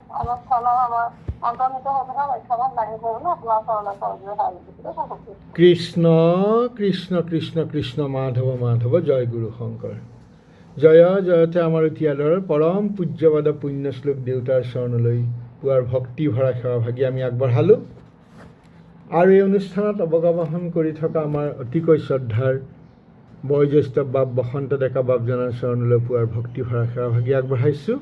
আমাৰ ক্ষমা আমাৰ অন্তৰ্নিহিত হবে না, ওই ক্ষমা দাঁড়িয়ে কৰবো না, আপনাৰ কৰোনা সহযোগিতা থাকবে। কৃষ্ণ কৃষ্ণ কৃষ্ণ কৃষ্ণ মাধৱ মাধৱ জয় গুৰু শংকৰ। জয় জয়তে আমাৰ এতিয়ালৰ পৰম পূজ্যবাদ পুণ্যশ্লোক দেউতাৰ চৰণলৈ পুৱাৰ ভক্তি ভৰা সেৱা ভাগি আমি আগবঢ়ালোঁ। আৰু এই অনুষ্ঠানত অৱগাবহন কৰি থকা আমাৰ অতিকৈ শ্ৰদ্ধাৰ বয়োজ্যেষ্ঠ বাপ বসন্ত ডেকা বাপজনাৰ চৰণলৈ পুৱাৰ ভক্তি ভৰা সেৱা ভাগি আগবঢ়াইছোঁ।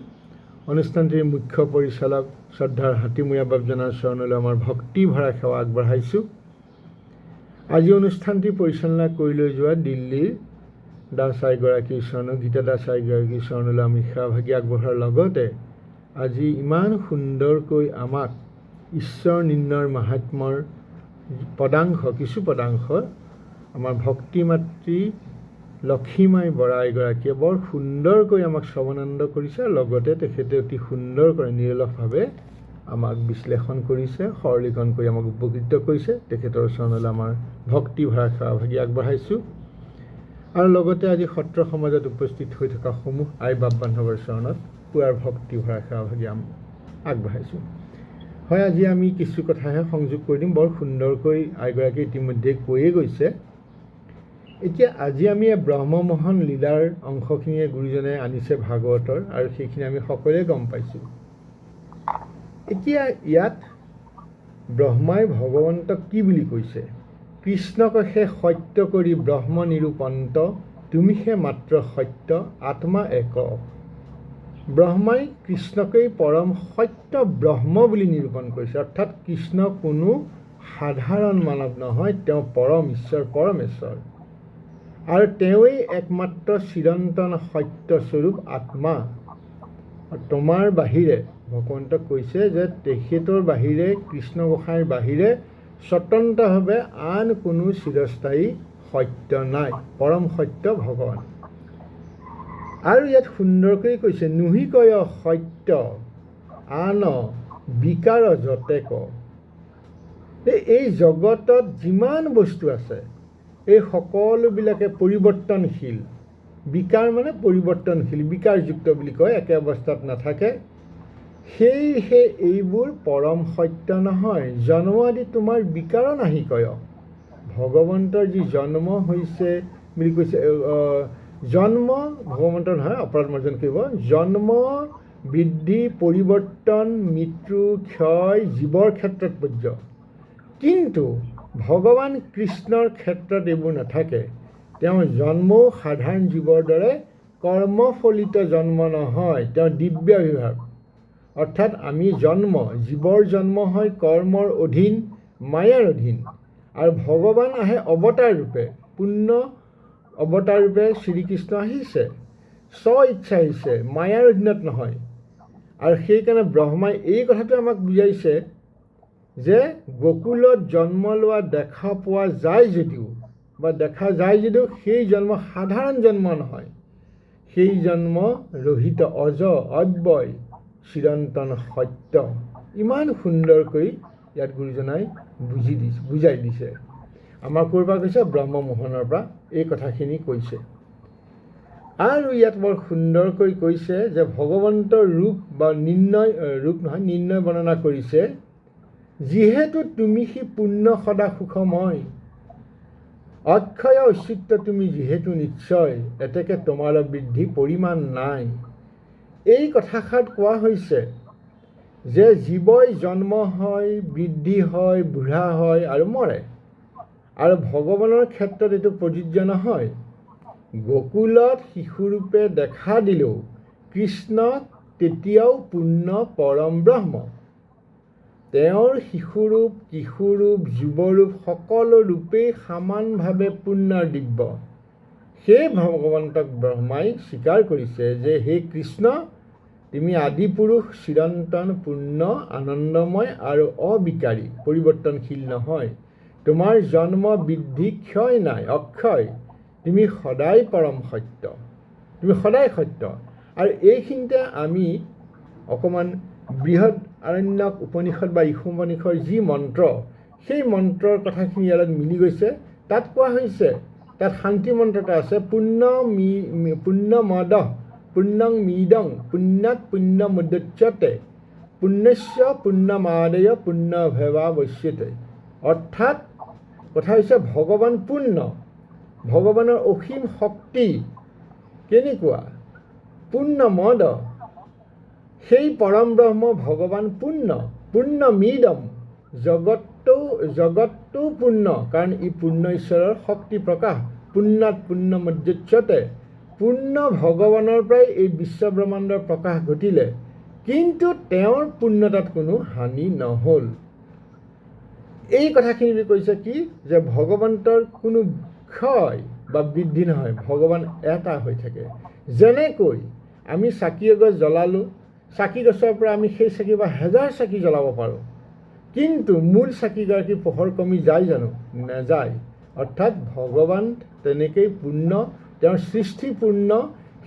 অনুষ্ঠানটিৰ মুখ্য পৰিচালক শ্ৰদ্ধাৰ হাতীমূৰীয়া বাপজনাৰ চৰণলৈ আমাৰ ভক্তি ভৰা সেৱা আগবঢ়াইছোঁ। আজি অনুষ্ঠানটি পৰিচালনা কৰি লৈ যোৱা দিল্লীৰ দাস আইগৰাকীৰ চৰণলৈ, গীতা দাস আইগৰাকীৰ চৰণলৈ আমি সেৱা ভাগি আগবঢ়োৱাৰ লগতে আজি ইমান সুন্দৰকৈ আমাক ঈশ্বৰ নিৰ্ণয়ৰ মাহাত্ম্যৰ কিছু পদাংশ আমাৰ ভক্তি মাতৃ লক্ষীমাই বৰা এগৰাকীয়ে বৰ সুন্দৰকৈ আমাক শ্ৰৱণানন্দ কৰিছে, লগতে তেখেতে অতি সুন্দৰকৈ নিৰলসভাৱে আমাক বিশ্লেষণ কৰিছে, সৰলীকৰণ কৰি আমাক উপকৃত কৰিছে। তেখেতৰ চৰণলৈ আমাৰ ভক্তি ভৰা সেৱা ভাগি আগবঢ়াইছোঁ। আৰু লগতে আজি সত্ৰ সমাজত উপস্থিত হৈ থকা সমূহ আই বাপ বান্ধৱৰ চৰণত পুৱাৰ ভক্তি ভৰা সেৱা ভাগি আগবঢ়াইছোঁ। হয়, আজি আমি কিছু কথাহে সংযোগ কৰি দিম। বৰ সুন্দৰকৈ আইগৰাকী ইতিমধ্যে কৈয়ে গৈছে। এতিয়া আজি আমি ব্ৰহ্মমোহন লীলাৰ অংশখিনিয়ে গুৰুজনে আনিছে ভাগৱতৰ, আৰু সেইখিনি আমি সকলোৱে গম পাইছোঁ। এতিয়া ইয়াত ব্ৰহ্মাই ভগৱন্তক কি বুলি কৈছে? কৃষ্ণকহে সত্য কৰি ব্ৰহ্ম নিৰূপন্ত, তুমিহে মাত্ৰ সত্য আত্মা এক। ব্ৰহ্মাই কৃষ্ণকেই পৰম সত্য ব্ৰহ্ম বুলি নিৰূপণ কৰিছে। অৰ্থাৎ কৃষ্ণ কোনো সাধাৰণ মানৱ নহয়, তেওঁ পৰম ঈশ্বৰ, পৰমেশ্বৰ, আৰু তেওঁৱেই একমাত্ৰ চিৰন্তন সত্যস্বৰূপ আত্মা। তোমাৰ বাহিৰে ভগৱন্তক কৈছে যে তেখেতৰ বাহিৰে, কৃষ্ণ গোসাঁইৰ বাহিৰে স্বতন্ত্ৰভাৱে আন কোনো চিৰস্থায়ী সত্য নাই, পৰম সত্য ভগৱান। আৰু ইয়াত সুন্দৰকৈ কৈছে, নুহি কয় সত্য আন বিকাৰ যতেক। এই জগতত যিমান বস্তু আছে এই সকলোবিলাকে পৰিৱৰ্তনশীল। বিকাৰ মানে পৰিৱৰ্তনশীল, বিকাৰযুক্ত বুলি কয়, একে অৱস্থাত নাথাকে। সেয়েহে এইবোৰ পৰম সত্য নহয়। জন্ম আদি তোমাৰ বিকাৰ নাহি কয়। ভগৱন্তৰ যি জন্ম হৈছে বুলি কৈছে, জন্ম ভগৱন্তৰ নহয়, অপৰাধ মাৰ্জন কৰিব। জন্ম, বৃদ্ধি, পৰিৱৰ্তন, মৃত্যু, ক্ষয় জীৱৰ ক্ষেত্ৰত প্ৰযোজ্য, কিন্তু ভগৱান কৃষ্ণৰ ক্ষেত্ৰত এইবোৰ নাথাকে। তেওঁৰ জন্মও সাধাৰণ জীৱৰ দৰে কৰ্মফলিত জন্ম নহয়, তেওঁ দিব্য বিভাগ। অৰ্থাৎ আমি জন্ম, জীৱৰ জন্ম হয় কৰ্মৰ অধীন, মায়াৰ অধীন, আৰু ভগৱান আহে অৱতাৰ ৰূপে, পূৰ্ণ অৱতাৰ ৰূপে শ্ৰীকৃষ্ণ আহিছে, স্ব ইচ্ছা আহিছে, মায়াৰ অধীনত নহয়। আৰু সেইকাৰণে ব্ৰহ্মাই এই কথাটো আমাক বুজাইছে যে গকুলত জন্ম লোৱা দেখা পোৱা যায় যদিও, বা দেখা যায় যদিও সেই জন্ম সাধাৰণ জন্ম নহয়, সেই জন্ম ৰহিত অজ অব্যয় চিৰন্তন সত্য। ইমান সুন্দৰকৈ ইয়াত গুৰুজনাই বুজাই দিছে। আমাৰ ক'ৰবাত কৈছে ব্ৰহ্মমোহনৰ পৰা এই কথাখিনি কৈছে। আৰু ইয়াত বৰ সুন্দৰকৈ কৈছে যে ভগৱন্তৰ ৰূপ বা নিৰ্ণয় বৰ্ণনা কৰিছে। যিহেতু তুমি সি পুণ্য সদা সুখময়, অক্ষয় ঐশ্চিত্য তুমি যিহেতু নিশ্চয়, এতেকে তোমালৈ বৃদ্ধি পৰিমাণ নাই। এই কথাষাৰত কোৱা হৈছে যে জীৱই জন্ম হয়, বৃদ্ধি হয়, বুঢ়া হয় আৰু মৰে, আৰু ভগৱানৰ ক্ষেত্ৰত এইটো প্ৰযোজ্য নহয়। গকুলত শিশুৰূপে দেখা দিলেও কৃষ্ণক তেতিয়াও পূৰ্ণ পৰম ব্ৰহ্ম। তেওঁৰ শিশুৰূপ, কিশোৰূপ, যুৱৰূপ সকলো ৰূপেই সমানভাৱে পূৰ্ণ দিব্য। সেই ভগৱন্তক ব্ৰহ্মাই স্বীকাৰ কৰিছে যে হে কৃষ্ণ, তুমি আদিপুৰুষ, চিৰন্তন, পূৰ্ণ, আনন্দময় আৰু অবিকাৰী, পৰিৱৰ্তনশীল নহয়। তোমাৰ জন্ম, বৃদ্ধি, ক্ষয় নাই, অক্ষয়। তুমি সদায় পৰম সত্য, তুমি সদায় সত্য। আৰু এইখিনিতে আমি অকণমান বৃহৎ আৰণ্যক উপনিষদ বা ঈশোপনিষদৰ যি মন্ত্ৰ, সেই মন্ত্ৰৰ কথাখিনি ইয়াত মিলি গৈছে। তাত কোৱা হৈছে, তাত শান্তি মন্ত্ৰ এটা আছে, পুণ্যমদঃ পুণ্যং মিদং পুণ্যাৎ পুণ্যমুদচ্যতে পুণ্যস্য পুণ্যমাদেয় পুণ্যভেৱাৱশ্যতে। অৰ্থাৎ কথা হৈছে ভগৱান পুণ্য, ভগৱানৰ অসীম শক্তি কেনেকুৱা পুণ্যমদ, সেই পৰম ব্ৰহ্ম ভগৱান পুণ্য। পুণ্যমিদম জগতটো পুণ্য, কাৰণ ই পুণ্য ঈশ্বৰৰ শক্তি প্ৰকাশ। পুণ্যাৎ পুণ্যমুচ্যতে, পুণ্য ভগৱানৰ পৰাই এই বিশ্বব্ৰহ্মাণ্ডৰ প্ৰকাশ ঘটিলে, কিন্তু তেওঁৰ পুণ্যতাত কোনো হানি নহ'ল। এই কথাখিনি কৈছে কি যে ভগৱন্তৰ কোনো ক্ষয় বা বৃদ্ধি নহয়, ভগৱান এটা হৈ থাকে। যেনেকৈ আমি চাকি এগছ জ্বলালোঁ, চাকি গছৰ পৰা আমি সেই চাকি বা হেজাৰ চাকি জ্বলাব পাৰোঁ, কিন্তু মূল চাকিগৰাকী পোহৰ কমি যায় জানো? নাযায়। অৰ্থাৎ ভগৱান তেনেকেই পুণ্য, তেওঁৰ সৃষ্টি পুণ্য,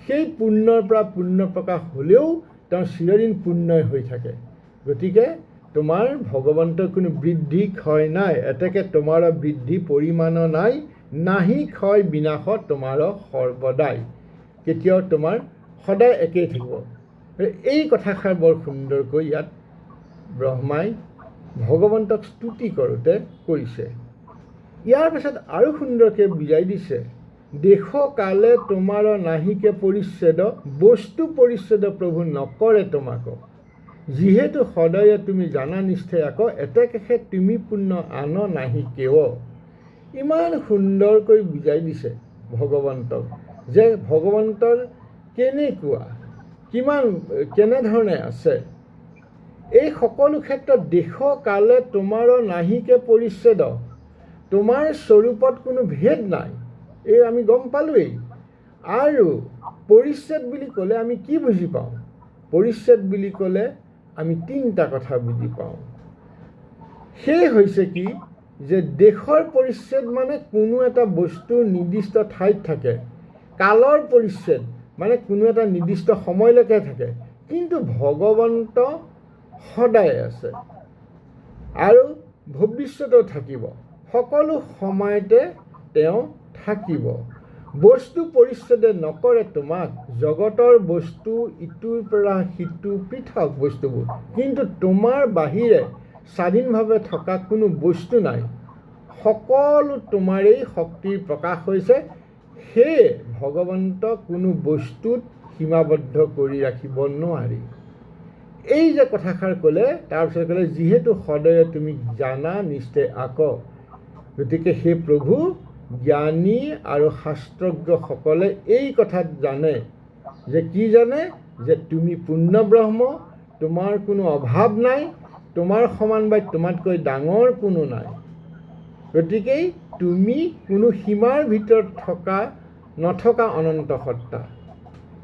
সেই পুণ্যৰ পৰা পুণ্য প্ৰকাশ হ'লেও তেওঁ চিৰদিন পুণ্যই হৈ থাকে। গতিকে তোমাৰ ভগৱন্তৰ কোনো বৃদ্ধি ক্ষয় নাই, এতেকে তোমাৰো বৃদ্ধি পৰিমাণ নাই, নাহি ক্ষয় বিনাশ তোমাৰো সৰ্বদাই। কেতিয়াও তোমাৰ সদায় একেই থাকিব। এই কথাষাৰ বৰ সুন্দৰকৈ ইয়াত ব্ৰহ্মাই ভগৱন্তক স্তুতি কৰোঁতে কৰিছে। ইয়াৰ পাছত আৰু সুন্দৰকৈ বুজাই দিছে, দেশ কালে তোমাৰ নাহিকে পৰিচ্ছেদ, বস্তু পৰিচ্ছেদ প্ৰভু নকৰে তোমাক, যিহেতু সদয় তুমি জানা নিশ্চয় আকৌ, এতেকেহে তুমি পুণ্য আন নাহি কেৱ। ইমান সুন্দৰকৈ বুজাই দিছে ভগৱন্তক, যে ভগৱন্তৰ কেনেকুৱা, কেনেধৰণে আছে। এই সকলো ক্ষেত্ৰত দেশ কালে তোমাৰ নাহিকে পৰিচ্ছেদ, তোমাৰ স্বৰূপত কোনো ভেদ নাই, এই আমি গম পালোৱেই। আৰু পৰিচ্ছেদ বুলি ক'লে আমি কি বুজি পাওঁ? পৰিচ্ছেদ বুলি ক'লে আমি তিনিটা কথা বুজি পাওঁ। সেই হৈছে কি যে দেশৰ পৰিচ্ছেদ মানে কোনো এটা বস্তু নিৰ্দিষ্ট ঠাইত থাকে, কালৰ পৰিচ্ছেদ মানে কোনো এটা নিৰ্দিষ্ট সময়লৈকে থাকে, কিন্তু ভগৱন্ত সদায় আছে আৰু ভৱিষ্যতেও থাকিব, সকলো সময়তে তেওঁ থাকিব। বস্তু পৰিচ্ছেদে নকৰে তোমাক, জগতৰ বস্তু ইটোৰ পৰা সিটো পৃথক বস্তুবোৰ, কিন্তু তোমাৰ বাহিৰে স্বাধীনভাৱে থকা কোনো বস্তু নাই, সকলো তোমাৰেই শক্তিৰ প্ৰকাশ হৈছে। সেয়ে ভগৱন্ত কোনো বস্তুত সীমাবদ্ধ কৰি ৰাখিব নোৱাৰি। এই যে কথাষাৰ ক'লে, তাৰপিছত ক'লে যিহেতু সদয় তুমি জানা নিশ্চয় আকৌ। গতিকে সেই প্ৰভু জ্ঞানী আৰু শাস্ত্ৰজ্ঞসকলে এই কথাত জানে, যে কি জানে, যে তুমি পূৰ্ণ ব্ৰহ্ম, তোমাৰ কোনো অভাৱ নাই, তোমাৰ সমান বা তোমাতকৈ ডাঙৰ কোনো নাই। গতিকে তুমি কোনো সীমাৰ ভিতৰত নথকা অনন্ত সত্তা,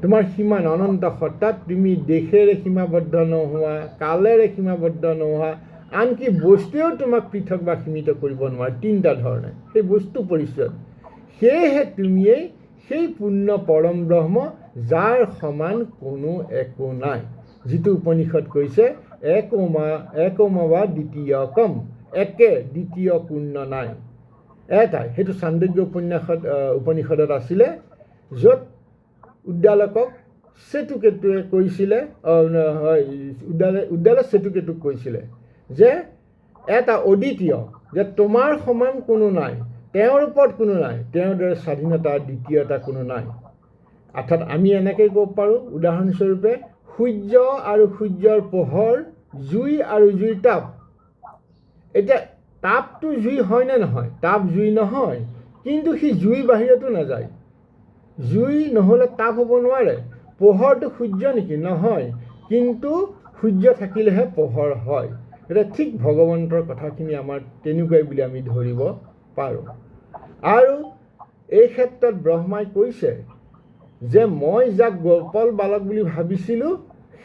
তোমাৰ সীমা অনন্ত সত্তাত তুমি দেশেৰে সীমাবদ্ধ নোহোৱা, কালেৰে সীমাবদ্ধ নোহোৱা, আনকি বস্তুৱেও তোমাক পৃথক বা সীমিত কৰিব নোৱাৰে। তিনিটা ধৰণে সেই বস্তু পৰিচ্ছেদ। সেয়েহে তুমিয়েই সেই পূৰ্ণ পৰম ব্ৰহ্ম, যাৰ সমান কোনো একো নাই। যিটো উপনিষদ কৈছে একমৱা দ্বিতীয়কম, একে দ্বিতীয় পূৰ্ণ নাই, এটাই। সেইটো চান্দোগ্য উপনিষদত আছিলে, য'ত উদ্দালকক চেতুকেতুৱে কৈছিলে, উদ্দালক চেতুকেতুক কৈছিলে যে এটা অদ্বিতীয়, যে তোমাৰ সমান কোনো নাই, তেওঁৰ ওপৰত কোনো নাই, তেওঁৰ দৰে স্বাধীনতা দ্বিতীয়তা কোনো নাই। অৰ্থাৎ আমি এনেকৈ ক'ব পাৰোঁ, উদাহৰণস্বৰূপে সূৰ্য আৰু সূৰ্যৰ পোহৰ, জুই আৰু জুইৰ তাপ। এতিয়া তাপটো জুই হয় নে নহয়? তাপ জুই নহয়, কিন্তু সি জুই বাহিৰতো নাযায়। জুই নহ'লে তাপ হ'ব নোৱাৰে। পোহৰটো সূৰ্য নেকি? নহয়, কিন্তু সূৰ্য থাকিলেহে পোহৰ হয়। এতিয়া ঠিক ভগৱন্তৰ কথাখিনি আমাৰ তেনেকুৱাই বুলি আমি ধৰিব পাৰোঁ। আৰু এই ক্ষেত্ৰত ব্ৰহ্মাই কৈছে যে মই যাক গোপাল বালক বুলি ভাবিছিলোঁ,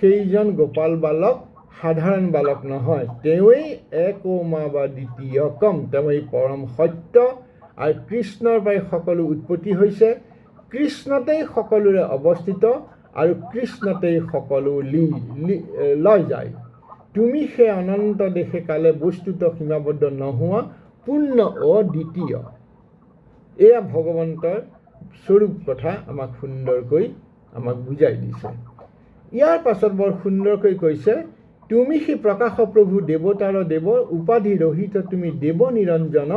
সেইজন গোপাল বালক সাধাৰণ বালক নহয়, তেওঁৱেই একমা বা দ্বিতীয়কম, তেওঁৱেই পৰম সত্য। আৰু কৃষ্ণৰ পৰাই সকলো উৎপত্তি হৈছে, কৃষ্ণতেই সকলোৰে অৱস্থিত, আৰু কৃষ্ণতেই সকলো লয় যায়। তুমি সেই অনন্ত দেশে কালে বস্তুত সীমাবদ্ধ নোহোৱা পূৰ্ণ অদ্বিতীয়। এয়া ভগৱন্তৰ স্বৰূপ কথা আমাক সুন্দৰকৈ বুজাই দিছে। ইয়াৰ পাছত বৰ সুন্দৰকৈ কৈছে, তুমি সেই প্ৰকাশ প্ৰভু দেৱতাৰ দেৱ উপাধি ৰহিত তুমি দেৱ নিৰঞ্জন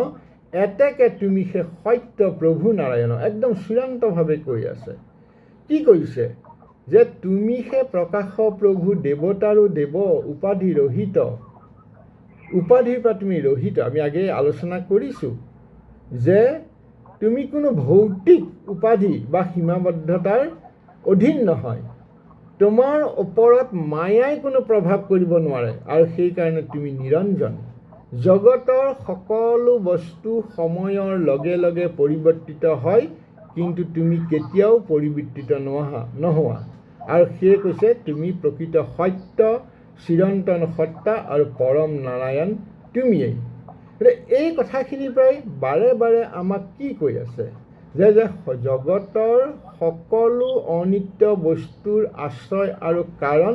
এতেকে তুমি সেই সত্য প্ৰভু নাৰায়ণ একদম চূড়ান্তভাৱে কৈ আছে কি কৈছে যে তুমি সেই প্ৰকাশ প্ৰভু দেৱতাৰ দেৱ উপাধি ৰহিত উপাধিৰ পৰা তুমি ৰহিত আমি আগে আলোচনা কৰিছোঁ যে তুমি কোনো ভৌতিক উপাধি বা সীমাবদ্ধতাৰ অধীন নহয় তোমাৰ ওপৰত মায়াই কোনো প্ৰভাৱ কৰিব নোৱাৰে আৰু সেইকাৰণে তুমি নিৰঞ্জন জগতৰ সকলো বস্তু সময়ৰ লগে লগে পৰিৱৰ্তিত হয় কিন্তু তুমি কেতিয়াও পৰিৱৰ্তিত নোহোৱা আৰু সেয়ে কৈছে তুমি প্ৰকৃত সত্য চিৰন্তন সত্তা আৰু পৰম নাৰায়ণ তুমিয়েই এই কথাখিনিৰ পৰাই বাৰে বাৰে আমাক কি কৈ আছে যে জগতৰ সকলো অনিত্য বস্তুৰ আশ্ৰয় আৰু কাৰণ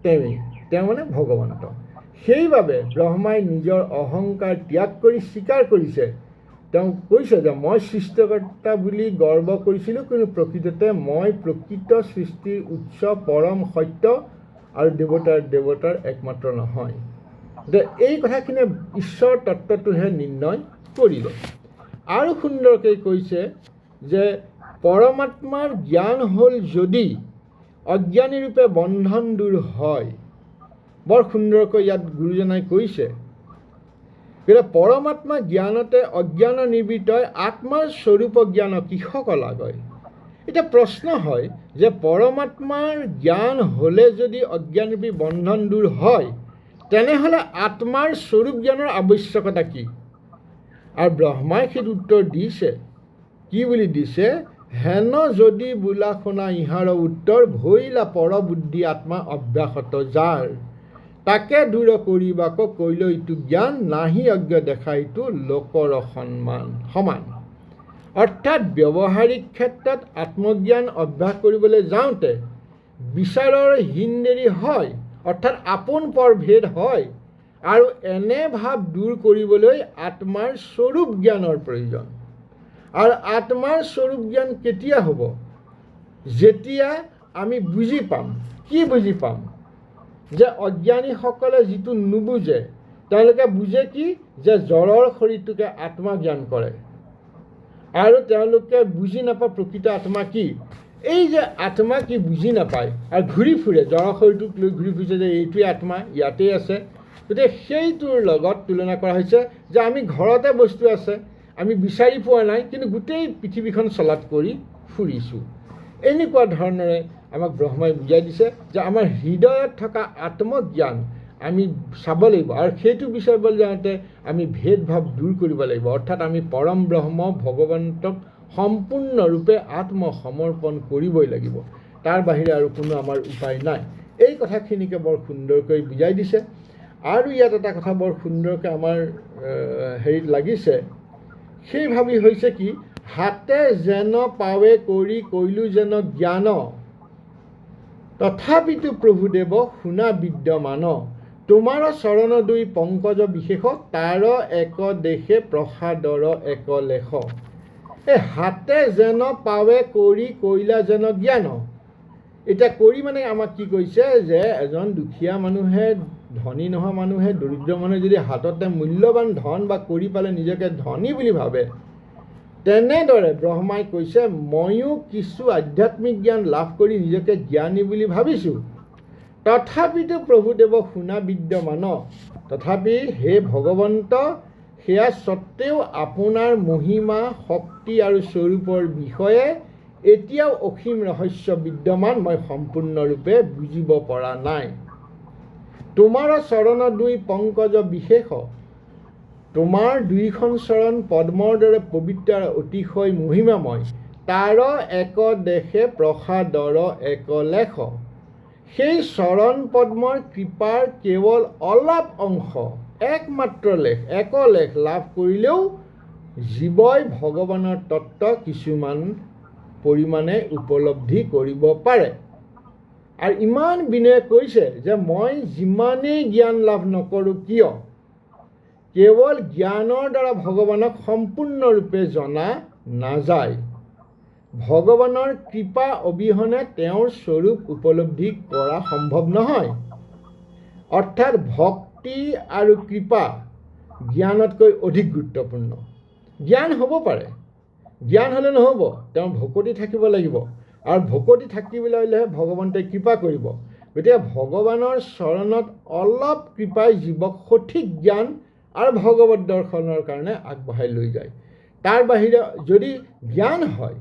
তেওঁ মানে ভগৱন্ত সেইবাবে ব্ৰহ্মাই নিজৰ অহংকাৰ ত্যাগ কৰি স্বীকাৰ কৰিছে তেওঁ কৈছে যে মই সৃষ্টিকৰ্তা বুলি গৰ্ব কৰিছিলোঁ কিন্তু প্ৰকৃততে মই প্ৰকৃত সৃষ্টিৰ উৎস পৰম সত্য আৰু দেৱতাৰ একমাত্ৰ নহয় এই কথাখিনিয়ে ঈশ্বৰ তত্ত্বটোহে নিৰ্ণয় কৰিলে আৰু সুন্দৰকৈ কৈছে যে পৰমাত্মাৰ জ্ঞান হ'ল যদি অজ্ঞানীৰূপে বন্ধন দূৰ হয় বৰ সুন্দৰকৈ ইয়াত গুৰুজনাই কৈছে কিন্তু পৰমাত্মা জ্ঞানতে অজ্ঞান নিবৃত্ত আত্মাৰ স্বৰূপ জ্ঞান কিসক লাগয় এতিয়া প্ৰশ্ন হয় যে পৰমাত্মাৰ জ্ঞান হ'লে যদি অজ্ঞানৰূপী বন্ধন দূৰ হয় তেনেহ'লে আত্মাৰ স্বৰূপ জ্ঞানৰ আৱশ্যকতা কি আৰু ব্ৰহ্মাই সেইটো উত্তৰ দিছে কি বুলি দিছে হেন যদি বোলা শুনা ইহাৰ উত্তৰ ভৈলা পৰ বুদ্ধি আত্মা অভ্যাসত যাৰ তাকে দূৰ কৰিবাক কৈল ইটো জ্ঞান নাহি অজ্ঞ দেখা ইটো লোকৰ সমান অৰ্থাৎ ব্যৱহাৰিক ক্ষেত্ৰত আত্মজ্ঞান অভ্যাস কৰিবলৈ যাওঁতে বিচাৰৰ হিনদেৰি হয় অৰ্থাৎ আপোন পৰ ভেদ হয় আৰু এনে ভাৱ দূৰ কৰিবলৈ আত্মাৰ স্বৰূপ জ্ঞানৰ প্ৰয়োজন আৰু আত্মাৰ স্বৰূপ জ্ঞান কেতিয়া হ'ব যেতিয়া আমি বুজি পাম কি বুজি পাম যে অজ্ঞানীসকলে যিটো নুবুজে তেওঁলোকে বুজে কি যে জড়ৰ শৰীৰটোকে আত্মা জ্ঞান কৰে আৰু তেওঁলোকে বুজি নাপায় প্ৰকৃত আত্মা কি এই যে আত্মা কি বুজি নাপায় আৰু ঘূৰি ফুৰে জড় শৰীৰটোক লৈ ঘূৰি ফুৰিছে যে এইটোৱে আত্মা ইয়াতেই আছে গতিকে সেইটোৰ লগত তুলনা কৰা হৈছে যে আমি ঘৰতে বস্তু আছে আমি বিচাৰি পোৱা নাই কিন্তু গোটেই পৃথিৱীখন চলাত কৰি ফুৰিছোঁ এনেকুৱা ধৰণেৰে আমাক ব্ৰহ্মাই বুজাই দিছে যে আমাৰ হৃদয়ত থকা আত্মজ্ঞান আমি চাব লাগিব আৰু সেইটো বিচাৰিবলৈ যাওঁতে আমি ভেদভাৱ দূৰ কৰিব লাগিব অৰ্থাৎ আমি পৰম ব্ৰহ্ম ভগৱন্তক সম্পূৰ্ণৰূপে আত্মসমৰ্পণ কৰিবই লাগিব তাৰ বাহিৰে আৰু কোনো আমাৰ উপায় নাই এই কথাখিনিকে বৰ সুন্দৰকৈ বুজাই দিছে আৰু ইয়াত এটা কথা বৰ সুন্দৰকৈ আমাৰ হেৰিত লাগিছে সেই ভাবি হৈছে কি হাতে যেন পাৱে কৰি কৈলো যেন জ্ঞান তথাপিতো প্ৰভুদেৱ শুনা বিদ্যমান তোমাৰ চৰণ দুই পংকজ বিশেষ তাৰ এক দেশে প্ৰসাদৰ এক লেখ এই হাতে যেন পাৱে কৰি কৈলা যেন জ্ঞান এতিয়া কৰি মানে আমাক কি কৈছে যে এজন দুখীয়া মানুহে ধনী নোহোৱা মানুহে দৰিদ্ৰ মানুহে যদি হাততে মূল্যৱান ধন বা কৰি পালে নিজকে ধনী বুলি ভাবে তেনেদৰে ব্ৰহ্মাই কৈছে ময়ো কিছু আধ্যাত্মিক জ্ঞান লাভ কৰি নিজকে জ্ঞানী বুলি ভাবিছোঁ তথাপিতো প্ৰভুদেৱ শুনা বিদ্যমান তথাপি হে ভগৱন্ত সেয়া স্বত্তেও আপোনাৰ মহিমা শক্তি আৰু স্বৰূপৰ বিষয়ে এতিয়াও অসীম ৰহস্য বিদ্যমান মই সম্পূৰ্ণৰূপে বুজিব পৰা নাই তোমাৰ চৰণ দুই পংকজ বিশেষ তোমাৰ দুইখন চৰণ পদ্মৰ দৰে পবিত্ৰ আৰু অতিশয় মহিমাময় তাৰ এক দেশে প্ৰসাদৰ এক লেখ সেই চৰণ পদ্মৰ কৃপাৰ কেৱল অলপ অংশ একমাত্ৰ এক লেখ লাভ কৰিলেও জীৱই ভগৱানৰ তত্ত্ব কিছুমান পৰিমাণে উপলব্ধি কৰিব পাৰে আৰু ইমান বিনয়ে কৈছে যে মই যিমানেই জ্ঞান লাভ নকৰোঁ কিয় কেৱল জ্ঞানৰ দ্বাৰা ভগৱানক সম্পূৰ্ণৰূপে জনা নাযায় ভগৱানৰ কৃপা অবিহনে তেওঁৰ স্বৰূপ উপলব্ধি কৰা সম্ভৱ নহয় অৰ্থাৎ ভক্তি আৰু কৃপা জ্ঞানতকৈ অধিক গুৰুত্বপূৰ্ণ। জ্ঞান হ'ব পাৰে, জ্ঞান হ'লে নহ'ব, তেওঁৰ ভকতি থাকিব লাগিব, আৰু ভকতি থাকিবলৈ হ'লেহে ভগৱন্তই কৃপা কৰিব। গতিকে ভগৱানৰ চৰণত অলপ কৃপাই জীৱক সঠিক জ্ঞান আৰু ভগৱত দৰ্শনৰ কাৰণে আগবঢ়াই লৈ যায়। তাৰ বাহিৰে যদি জ্ঞান হয়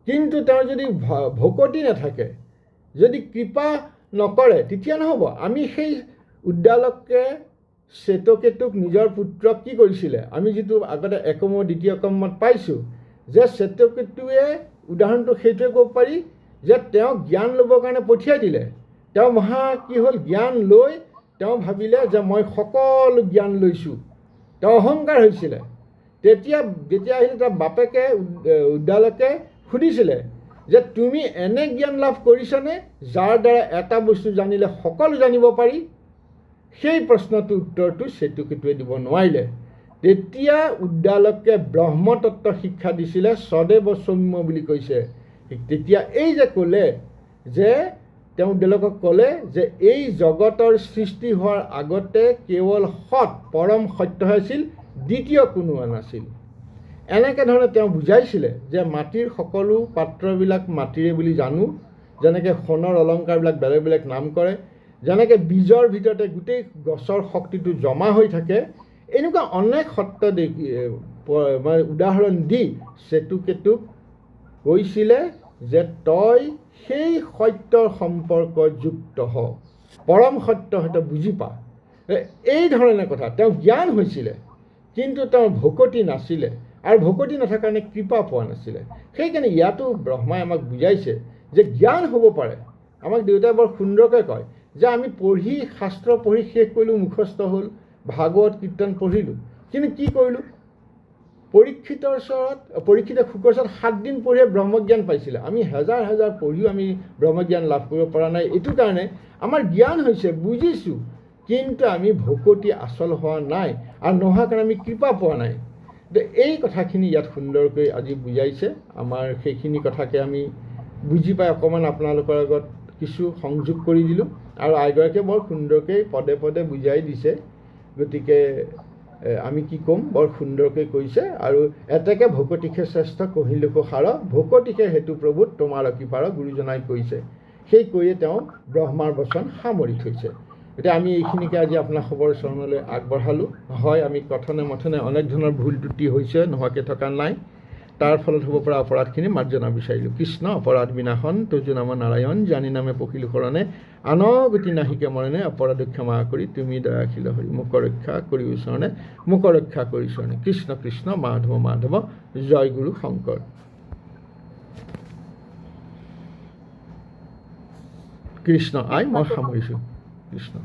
কিন্তু তেওঁৰ যদি ভকতি নাথাকে, যদি কৃপা নকৰে, তেতিয়া নহ'ব। আমি সেই উদ্দালকে শ্বেতকেতুক নিজৰ পুত্ৰক কি কৰিছিলে, আমি যিটো আগতে একম দ্বিতীয় কৰ্মত পাইছোঁ যে শ্বেতকেতুৱে উদাহৰণটো সেইটোৱে ক'ব পাৰি যে তেওঁ জ্ঞান ল'বৰ কাৰণে পঠিয়াই দিলে। তেওঁ কি হ'ল, জ্ঞান লৈ তেওঁ ভাবিলে যে মই সকলো জ্ঞান লৈছোঁ, তেওঁ অহংকাৰ হৈছিলে। যেতিয়া আহিলে তাৰ বাপেকে উদ্দালকে সুধিছিলে যে তুমি এনে জ্ঞান লাভ কৰিছানে যাৰ দ্বাৰা এটা বস্তু জানিলে সকলো জানিব পাৰি? সেই প্ৰশ্নটোৰ উত্তৰটো শ্বেতকেতুৱে দিব নোৱাৰিলে। তেতিয়া উদ্দালকে ব্ৰহ্মতত্ত্ব শিক্ষা দিছিলে, সদেৱ সৌম্য বুলি কৈছে। তেতিয়া এই যে ক'লে যে তেওঁ উদ্দালকক ক'লে যে এই জগতৰ সৃষ্টি হোৱাৰ আগতে কেৱল সৎ পৰম সত্যহে আছিল, দ্বিতীয় কোনো নাছিল। এনেকৈ ধৰণে তেওঁ বুজাইছিলে যে মাটিৰ সকলো পাত্ৰবিলাক মাটিৰে বুলি জানো, যেনেকৈ সোণৰ অলংকাৰবিলাক বেলেগ বেলেগ নাম কৰে, যেনেকৈ বীজৰ ভিতৰতে গোটেই গছৰ শক্তিটো জমা হৈ থাকে, এনেকুৱা অনেক সত্য উদাহৰণ দি শ্বেতকেতুক কৈছিলে যে তই সেই সত্যৰ সম্পৰ্কযুক্ত হ, পৰম সত্য হয়তো বুজি পা। এই ধৰণে কথা। তেওঁ জ্ঞান হৈছিলে কিন্তু তেওঁৰ ভকতি নাছিলে, আৰু ভকতি নথকাৰ কাৰণে কৃপা পোৱা নাছিলে। সেইকাৰণে ইয়াতো ব্ৰহ্মাই আমাক বুজাইছে যে জ্ঞান হ'ব পাৰে। আমাক দেউতাই বৰ সুন্দৰকৈ কয় যে আমি শাস্ত্ৰ পঢ়ি শেষ কৰিলোঁ, মুখস্থ হ'ল, ভাগৱত কীৰ্তন পঢ়িলোঁ, কিন্তু কি কৰিলোঁ? পৰীক্ষিতে শুকৰ ওচৰত 7 দিন পঢ়িয়ে ব্ৰহ্মজ্ঞান পাইছিলে। আমি হেজাৰ হেজাৰ পঢ়িও আমি ব্ৰহ্মজ্ঞান লাভ কৰিব পৰা নাই। এইটো কাৰণে আমাৰ জ্ঞান হৈছে, বুজিছোঁ, কিন্তু আমি ভকতি আচল হোৱা নাই, আৰু নোহোৱাৰ কাৰণে আমি কৃপা পোৱা নাই। এই কথাখিনি ইয়াত সুন্দৰকৈ আজি বুজাইছে। আমাৰ সেইখিনি কথাকে আমি বুজি পাই অকণমান আপোনালোকৰ আগত কিছু সংযোগ কৰি দিলোঁ, আৰু আইগৰাকীয়ে বৰ সুন্দৰকৈ পদে পদে বুজাই দিছে। গতিকে আমি কি ক'ম, বৰ সুন্দৰকৈ কৈছে। আৰু এতেকে ভকতিকে শ্ৰেষ্ঠ কহিলোক সাৰ, ভকতিকে হেতু প্ৰভূত তোমাৰ কৃপাৰ, গুৰুজনাই কৈছে। সেই কৈয়ে তেওঁ ব্ৰহ্মাৰ বচন সামৰি থৈছে। এতিয়া আমি এইখিনিকে আজি আপোনালোকৰ চৰণলৈ আগবঢ়ালোঁ। হয়, আমি কথনে মথনে অনেক ধৰণৰ ভুল ত্ৰুটি হৈছে, নোহোৱাকৈ থকা নাই। তাৰ ফলত হ'ব পৰা অপৰাধখিনি মাৰ্জনা বিচাৰিলোঁ। কৃষ্ণ অপৰাধ বিনাশন তজু নাম নাৰায়ণ, জানি নামে পখিলো শৰণে, আনগতি নাহিকে মৰণে, অপৰাধ ক্ষমা কৰি তুমি দয়াশীল হৰি, মোক ৰক্ষা কৰি চৰণে, মোক ৰক্ষা কৰি চৰণে। কৃষ্ণ কৃষ্ণ মাধৱ মাধৱ, জয় গুৰু শংকৰ। কৃষ্ণ মই সামৰিছোঁ। কৃষ্ণ।